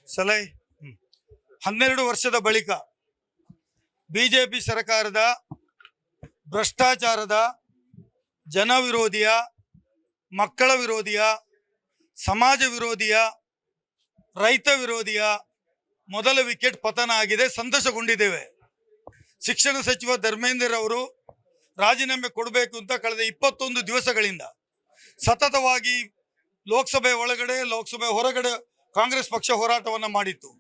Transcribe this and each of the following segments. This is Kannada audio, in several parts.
ಸಲಹೆ 12 ವರ್ಷದ ಬಳಿಕ ಬಿಜೆಪಿ ಸರ್ಕಾರದ ಭ್ರಷ್ಟಾಚಾರದ, ಜನ ವಿರೋಧಿಯ, ಮಕ್ಕಳ ವಿರೋಧಿಯ, ಸಮಾಜ ವಿರೋಧಿಯ, ರೈತ ವಿರೋಧಿಯ ಮೊದಲ ವಿಕೆಟ್ ಪತನ ಆಗಿದೆ. ಸಂತೋಷಗೊಂಡಿದ್ದೇವೆ. ಶಿಕ್ಷಣ ಸಚಿವ ಧರ್ಮೇಂದ್ರ ಅವರು ರಾಜೀನಾಮೆ ಕೊಡಬೇಕು ಅಂತ ಕಳೆದ 21 ದಿವಸಗಳಿಂದ ಸತತವಾಗಿ ಲೋಕಸಭೆ ಒಳಗಡೆ, ಲೋಕಸಭೆ ಹೊರಗಡೆ ಕಾಂಗ್ರೆಸ್ ಪಕ್ಷ ಹೋರಾಟವನ್ನು ಮಾಡಿತ್ತು.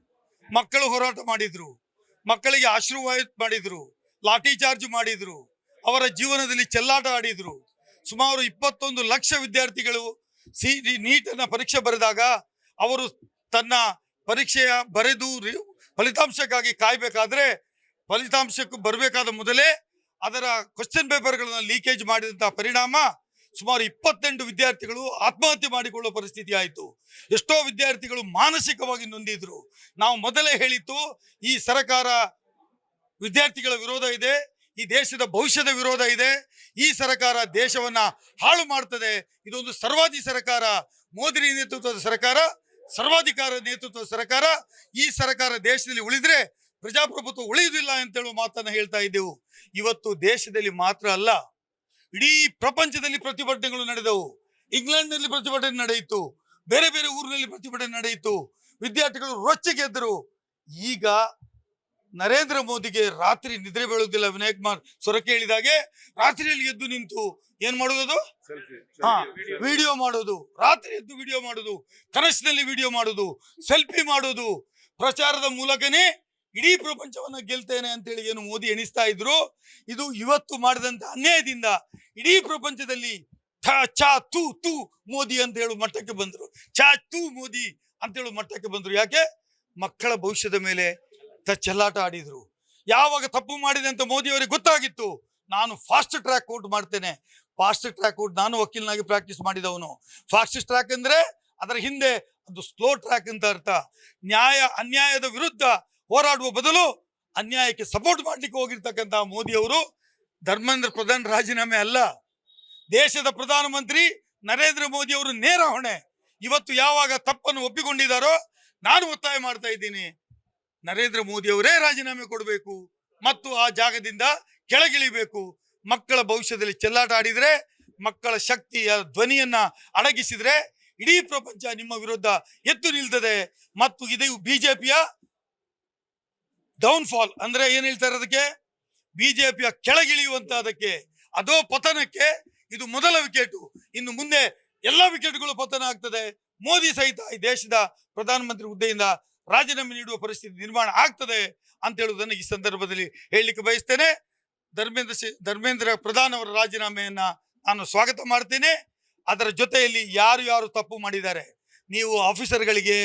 ಮಕ್ಕಳು ಹೋರಾಟ ಮಾಡಿದ್ರು, ಮಕ್ಕಳಿಗೆ ಆಶೀರ್ವಾದ ಮಾಡಿದ್ರು, ಲಾಠಿ ಚಾರ್ಜ್ ಮಾಡಿದ್ರು, ಅವರ ಜೀವನದಲ್ಲಿ ಚೆಲ್ಲಾಟ ಆಡಿದ್ರು. ಸುಮಾರು 21 ಲಕ್ಷ ವಿದ್ಯಾರ್ಥಿಗಳು ನೀಟನ್ನು ಪರೀಕ್ಷೆ ಬರೆದಾಗ ಅವರು ತನ್ನ ಪರೀಕ್ಷೆಯ ಬರೆದು ಫಲಿತಾಂಶಕ್ಕಾಗಿ ಕಾಯಬೇಕಾದ್ರೆ ಫಲಿತಾಂಶಕ್ಕೆ ಬರಬೇಕಾದ ಮೊದಲೇ ಅದರ ಕ್ವಶನ್ ಪೇಪರ್ಗಳನ್ನು ಲೀಕೇಜ್ ಮಾಡಿದಂತಹ ಪರಿಣಾಮ ಸುಮಾರು 28 ವಿದ್ಯಾರ್ಥಿಗಳು ಆತ್ಮಹತ್ಯೆ ಮಾಡಿಕೊಳ್ಳುವ ಪರಿಸ್ಥಿತಿ ಆಯಿತು. ಎಷ್ಟೋ ವಿದ್ಯಾರ್ಥಿಗಳು ಮಾನಸಿಕವಾಗಿ ನೊಂದಿದ್ರು. ನಾವು ಮೊದಲೇ ಹೇಳಿತ್ತು, ಈ ಸರ್ಕಾರ ವಿದ್ಯಾರ್ಥಿಗಳ ವಿರೋಧ ಇದೆ, ಈ ದೇಶದ ಭವಿಷ್ಯದ ವಿರೋಧ ಇದೆ, ಈ ಸರ್ಕಾರ ದೇಶವನ್ನ ಹಾಳು ಮಾಡ್ತದೆ, ಇದೊಂದು ಸರ್ವಾಧಿ ಸರ್ಕಾರ, ಮೋದಿ ನೇತೃತ್ವದ ಸರ್ಕಾರ, ಸರ್ವಾಧಿಕಾರ ನೇತೃತ್ವದ ಸರ್ಕಾರ. ಈ ಸರ್ಕಾರ ದೇಶದಲ್ಲಿ ಉಳಿದ್ರೆ ಪ್ರಜಾಪ್ರಭುತ್ವ ಉಳಿಯುವುದಿಲ್ಲ ಅಂತ ಹೇಳುವ ಮಾತನ್ನು ಹೇಳ್ತಾ ಇದ್ದೆವು. ಇವತ್ತು ದೇಶದಲ್ಲಿ ಮಾತ್ರ ಅಲ್ಲ, ಇಡೀ ಪ್ರಪಂಚದಲ್ಲಿ ಪ್ರತಿಭಟನೆಗಳು ನಡೆದವು. ಇಂಗ್ಲೆಂಡ್ನಲ್ಲಿ ಪ್ರತಿಭಟನೆ ನಡೆಯಿತು, ಬೇರೆ ಬೇರೆ ಊರಿನಲ್ಲಿ ಪ್ರತಿಭಟನೆ ನಡೆಯಿತು, ವಿದ್ಯಾರ್ಥಿಗಳು ರೊಚ್ಚಿಗೆದ್ದರು. ಈಗ ನರೇಂದ್ರ ಮೋದಿಗೆ ರಾತ್ರಿ ನಿದ್ರೆ ಬೀಳುವುದಿಲ್ಲ. ವಿನಯ್ ಕುಮಾರ್ ಸೊರಕೆ ಹೇಳಿದಾಗೆ ರಾತ್ರಿಯಲ್ಲಿ ಎದ್ದು ನಿಂತು ಏನ್ ಮಾಡೋದು, ವಿಡಿಯೋ ಮಾಡೋದು, ರಾತ್ರಿ ಎದ್ದು ವಿಡಿಯೋ ಮಾಡೋದು, ಕನಸಿನಲ್ಲಿ ವಿಡಿಯೋ ಮಾಡೋದು, ಸೆಲ್ಫಿ ಮಾಡೋದು, ಪ್ರಚಾರದ ಮೂಲಕನೇ ಇಡೀ ಪ್ರಪಂಚವನ್ನ ಗೆಲ್ತೇನೆ ಅಂತೇಳಿ ಏನು ಮೋದಿ ಎಣಿಸ್ತಾ ಇದ್ರು. ಇದು ಇವತ್ತು ಮಾಡಿದಂತ ಅನ್ಯಾಯದಿಂದ ಇಡೀ ಪ್ರಪಂಚದಲ್ಲಿ ಚಾ ತೂ ತೂ ಮೋದಿ ಅಂತ ಹೇಳುವ ಮಟ್ಟಕ್ಕೆ ಬಂದ್ರು, ಚಾ ತೂ ಮೋದಿ ಅಂತ ಹೇಳುವ ಮಟ್ಟಕ್ಕೆ ಬಂದ್ರು. ಯಾಕೆ? ಮಕ್ಕಳ ಭವಿಷ್ಯದ ಮೇಲೆ ಚೆಲ್ಲಾಟ ಆಡಿದ್ರು. ಯಾವಾಗ ತಪ್ಪು ಮಾಡಿದೆ ಅಂತ ಮೋದಿ ಅವರಿಗೆ ಗೊತ್ತಾಗಿತ್ತು, ನಾನು ಫಾಸ್ಟ್ ಟ್ರ್ಯಾಕ್ ಕೋರ್ಟ್ ಮಾಡ್ತೇನೆ. ಫಾಸ್ಟ್ ಟ್ರ್ಯಾಕ್ ಕೋರ್ಟ್ ನಾನು ವಕೀಲನಾಗಿ ಪ್ರಾಕ್ಟೀಸ್ ಮಾಡಿದವನು. ಫಾಸ್ಟ್ ಟ್ರ್ಯಾಕ್ ಅಂದ್ರೆ ಅದರ ಹಿಂದೆ ಅದು ಸ್ಲೋ ಟ್ರ್ಯಾಕ್ ಅಂತ ಅರ್ಥ. ಅನ್ಯಾಯದ ವಿರುದ್ಧ ಹೋರಾಡುವ ಬದಲು ಅನ್ಯಾಯಕ್ಕೆ ಸಪೋರ್ಟ್ ಮಾಡ್ಲಿಕ್ಕೆ ಹೋಗಿರ್ತಕ್ಕಂಥ ಮೋದಿ ಅವರು ಧರ್ಮೇಂದ್ರ ಪ್ರಧಾನ್ ರಾಜೀನಾಮೆ ಅಲ್ಲ, ದೇಶದ ಪ್ರಧಾನಮಂತ್ರಿ ನರೇಂದ್ರ ಮೋದಿ ಅವರು ನೇರ ಹೊಣೆ. ಇವತ್ತು ಯಾವಾಗ ತಪ್ಪನ್ನು ಒಪ್ಪಿಕೊಂಡಿದ್ದಾರೋ ನಾನು ಒತ್ತಾಯ ಮಾಡ್ತಾ ಇದ್ದೀನಿ, ನರೇಂದ್ರ ಮೋದಿ ಅವರೇ ರಾಜೀನಾಮೆ ಕೊಡಬೇಕು ಮತ್ತು ಆ ಜಾಗದಿಂದ ಕೆಳಗಿಳಿಬೇಕು. ಮಕ್ಕಳ ಭವಿಷ್ಯದಲ್ಲಿ ಚೆಲ್ಲಾಟ ಆಡಿದ್ರೆ, ಮಕ್ಕಳ ಶಕ್ತಿಯ ಧ್ವನಿಯನ್ನ ಅಡಗಿಸಿದ್ರೆ ಇಡೀ ಪ್ರಪಂಚ ನಿಮ್ಮ ವಿರುದ್ಧ ಎದ್ದು ನಿಲ್ತದೆ. ಮತ್ತು ಇದು ಬಿಜೆಪಿಯ ಡೌನ್ಫಾಲ್ ಅಂದ್ರೆ ಏನ್ ಹೇಳ್ತಾರೆ, ಅದಕ್ಕೆ ಬಿಜೆಪಿಯ ಕೆಳಗಿಳಿಯುವಂತಹದಕ್ಕೆ, ಅದೋ ಪತನಕ್ಕೆ ಇದು ಮೊದಲ ವಿಕೆಟ್. ಇನ್ನು ಮುಂದೆ ಎಲ್ಲ ವಿಕೆಟ್ಗಳು ಪತನ ಆಗ್ತದೆ. ಮೋದಿ ಸಹಿತ ಈ ದೇಶದ ಪ್ರಧಾನಮಂತ್ರಿ ಹುದ್ದೆಯಿಂದ ರಾಜೀನಾಮೆ ನೀಡುವ ಪರಿಸ್ಥಿತಿ ನಿರ್ಮಾಣ ಆಗ್ತದೆ ಅಂತ ಹೇಳುವುದನ್ನು ಈ ಸಂದರ್ಭದಲ್ಲಿ ಹೇಳಲಿಕ್ಕೆ ಬಯಸ್ತೇನೆ. ಧರ್ಮೇಂದ್ರ ಪ್ರಧಾನ್ ಅವರ ರಾಜೀನಾಮೆಯನ್ನ ನಾನು ಸ್ವಾಗತ ಮಾಡ್ತೇನೆ. ಅದರ ಜೊತೆಯಲ್ಲಿ ಯಾರು ಯಾರು ತಪ್ಪು ಮಾಡಿದ್ದಾರೆ, ನೀವು ಆಫೀಸರ್ಗಳಿಗೆ,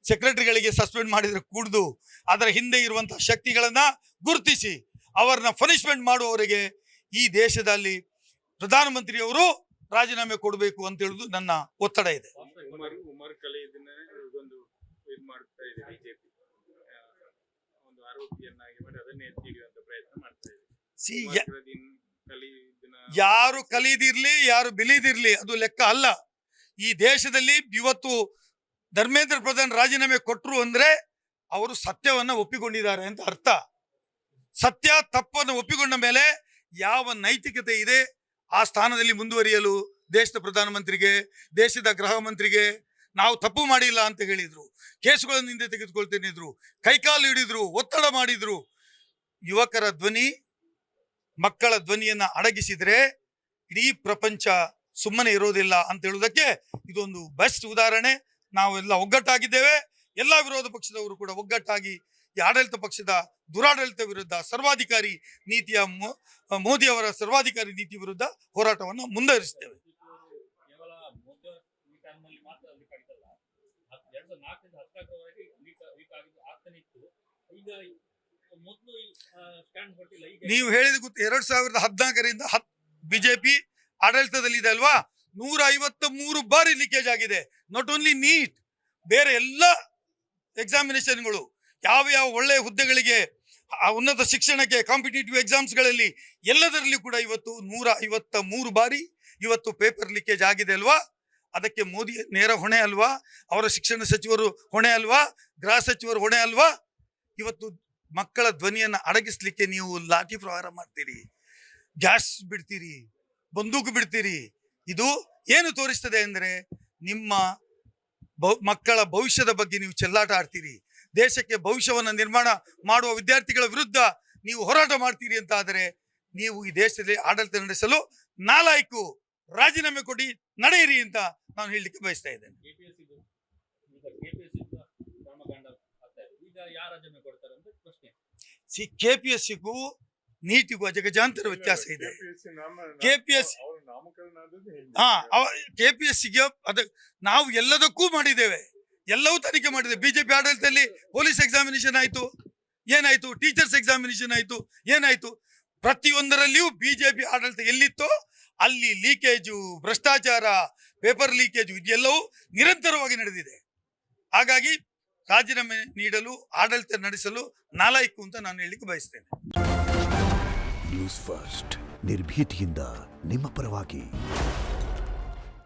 ಸೆಕ್ರೆಟರಿಗಳಿಗೆ ಸಸ್ಪೆಂಡ್ ಮಾಡಿದ್ರೆ ಕೂಡ್ದು ಅದರ ಹಿಂದೆ ಇರುವಂತಹ ಶಕ್ತಿಗಳನ್ನ ಗುರುತಿಸಿ ಅವರನ್ನ ಪನಿಷ್ಮೆಂಟ್ ಮಾಡುವವರೆಗೆ ಈ ದೇಶದಲ್ಲಿ ಪ್ರಧಾನಮಂತ್ರಿಯವರು ರಾಜೀನಾಮೆ ಕೊಡಬೇಕು ಅಂತ ಹೇಳುದು ನನ್ನ ಒತ್ತಡ ಇದೆ. ಯಾರು ಕಲಿದಿರ್ಲಿ, ಯಾರು ಬಿಲಿದಿರ್ಲಿ, ಅದು ಲೆಕ್ಕ ಅಲ್ಲ. ಈ ದೇಶದಲ್ಲಿ ಇವತ್ತು ಧರ್ಮೇಂದ್ರ ಪ್ರಧಾನ್ ರಾಜೀನಾಮೆ ಕೊಟ್ಟರು ಅಂದ್ರೆ ಅವರು ಸತ್ಯವನ್ನ ಒಪ್ಪಿಕೊಂಡಿದ್ದಾರೆ ಅಂತ ಅರ್ಥ. ಸತ್ಯ ತಪ್ಪನ್ನು ಒಪ್ಪಿಕೊಂಡ ಮೇಲೆ ಯಾವ ನೈತಿಕತೆ ಇದೆ ಆ ಸ್ಥಾನದಲ್ಲಿ ಮುಂದುವರಿಯಲು ದೇಶದ ಪ್ರಧಾನಮಂತ್ರಿಗೆ, ದೇಶದ ಗೃಹ ಮಂತ್ರಿಗೆ ನಾವು ತಪ್ಪು ಮಾಡಿಲ್ಲ ಅಂತ ಹೇಳಿದ್ರು, ಕೇಸುಗಳನ್ನು ಹಿಂದೆ ತೆಗೆದುಕೊಳ್ತೇನೆ ಇದ್ರು, ಕೈಕಾಲು ಹಿಡಿದ್ರು, ಒತ್ತಡ ಮಾಡಿದ್ರು. ಯುವಕರ ಧ್ವನಿ, ಮಕ್ಕಳ ಧ್ವನಿಯನ್ನ ಅಡಗಿಸಿದ್ರೆ ಇಡೀ ಪ್ರಪಂಚ ಸುಮ್ಮನೆ ಇರೋದಿಲ್ಲ ಅಂತ ಹೇಳುವುದಕ್ಕೆ ಇದೊಂದು ಬೆಸ್ಟ್ ಉದಾಹರಣೆ. ನಾವೆಲ್ಲ ಒಗ್ಗಟ್ಟಾಗಿದ್ದೇವೆ. ಎಲ್ಲ ವಿರೋಧ ಪಕ್ಷದವರು ಕೂಡ ಒಗ್ಗಟ್ಟಾಗಿ ಈ ಆಡಳಿತ ಪಕ್ಷದ ದುರಾಡಳಿತ ವಿರುದ್ಧ, ಸರ್ವಾಧಿಕಾರಿ ನೀತಿಯ ಮೋದಿ ಅವರ ಸರ್ವಾಧಿಕಾರಿ ನೀತಿ ವಿರುದ್ಧ ಹೋರಾಟವನ್ನು ಮುಂದುವರಿಸ್ತೇವೆ. ನೀವು ಹೇಳಿದ ಗೊತ್ತು, 2014ರಿಂದ ಬಿಜೆಪಿ ಆಡಳಿತದಲ್ಲಿ ಇದೆ ಅಲ್ವಾ, 153 ಬಾರಿ ಲೀಕೇಜ್ ಆಗಿದೆ. ನಾಟ್ ಓನ್ಲಿ ನೀಟ್, ಬೇರೆ ಎಲ್ಲ ಎಕ್ಸಾಮಿನೇಷನ್ಗಳು, ಯಾವ ಯಾವ ಒಳ್ಳೆಯ ಹುದ್ದೆಗಳಿಗೆ, ಉನ್ನತ ಶಿಕ್ಷಣಕ್ಕೆ, ಕಾಂಪಿಟೇಟಿವ್ ಎಕ್ಸಾಮ್ಸ್ಗಳಲ್ಲಿ ಎಲ್ಲದರಲ್ಲಿ ಕೂಡ ಇವತ್ತು 153 ಬಾರಿ ಇವತ್ತು ಪೇಪರ್ ಲೀಕೇಜ್ ಆಗಿದೆ ಅಲ್ವಾ. ಅದಕ್ಕೆ ಮೋದಿ ನೇರ ಹೊಣೆ ಅಲ್ವಾ? ಅವರ ಶಿಕ್ಷಣ ಸಚಿವರು ಹೊಣೆ ಅಲ್ವಾ? ಗೃಹ ಸಚಿವರು ಹೊಣೆ ಅಲ್ವಾ? ಇವತ್ತು ಮಕ್ಕಳ ಧ್ವನಿಯನ್ನು ಅಡಗಿಸ್ಲಿಕ್ಕೆ ನೀವು ಲಾಠಿ ಪ್ರಹಾರ ಮಾಡ್ತೀರಿ, ಗ್ಯಾಸ್ ಬಿಡ್ತೀರಿ, ಬಂದೂಕು ಬಿಡ್ತೀರಿ. ಇದು ಏನು ತೋರಿಸ್ತದೆ ಅಂದರೆ ನಿಮ್ಮ ಮಕ್ಕಳ ಭವಿಷ್ಯದ ಬಗ್ಗೆ ನೀವು ಚೆಲ್ಲಾಟ ಆಡ್ತೀರಿ. ದೇಶಕ್ಕೆ ಭವಿಷ್ಯವನ್ನು ನಿರ್ಮಾಣ ಮಾಡುವ ವಿದ್ಯಾರ್ಥಿಗಳ ವಿರುದ್ಧ ನೀವು ಹೋರಾಟ ಮಾಡ್ತೀರಿ ಅಂತ ಆದರೆ ನೀವು ಈ ದೇಶದಲ್ಲಿ ಆಡಳಿತ ನಡೆಸಲು ನಾಲಾಯಕು. ರಾಜೀನಾಮೆ ಕೊಡಿ, ನಡೆಯಿರಿ ಅಂತ ನಾನು ಹೇಳಲಿಕ್ಕೆ ಬಯಸ್ತಾ ಇದ್ದೇನೆ. KPSCಗೂ ನೀಟಿಗೂ ಅಜಗಜಾಂತರ ವ್ಯತ್ಯಾಸ ಇದೆ. KPSCಗೆ ನಾವು ಎಲ್ಲದಕ್ಕೂ ಮಾಡಿದ್ದೇವೆ, ಎಲ್ಲವೂ ತನಿಖೆ ಮಾಡಿದ್ದೇವೆ. ಬಿಜೆಪಿ ಆಡಳಿತದಲ್ಲಿ ಪೊಲೀಸ್ ಎಕ್ಸಾಮಿನೇಷನ್ ಆಯ್ತು, ಏನಾಯ್ತು? ಟೀಚರ್ಸ್ ಎಕ್ಸಾಮಿನೇಷನ್ ಆಯ್ತು, ಏನಾಯ್ತು? ಪ್ರತಿಯೊಂದರಲ್ಲಿಯೂ ಬಿಜೆಪಿ ಆಡಳಿತ ಎಲ್ಲಿತ್ತೋ ಅಲ್ಲಿ ಲೀಕೇಜು, ಭ್ರಷ್ಟಾಚಾರ, ಪೇಪರ್ ಲೀಕೇಜು ಇದೆಲ್ಲವೂ ನಿರಂತರವಾಗಿ ನಡೆದಿದೆ. ಹಾಗಾಗಿ ರಾಜೀನಾಮೆ ನೀಡಲು, ಆಡಳಿತ ನಡೆಸಲು ನಾಲಾಯಕು ಅಂತ ನಾನು ಹೇಳಲಿಕ್ಕೆ ಬಯಸ್ತೇನೆ. ನ್ಯೂಸ್ ಫಸ್ಟ್, ನಿರ್ಭೀತಿಯಿಂದ ನಿಮ್ಮ ಪರವಾಗಿ.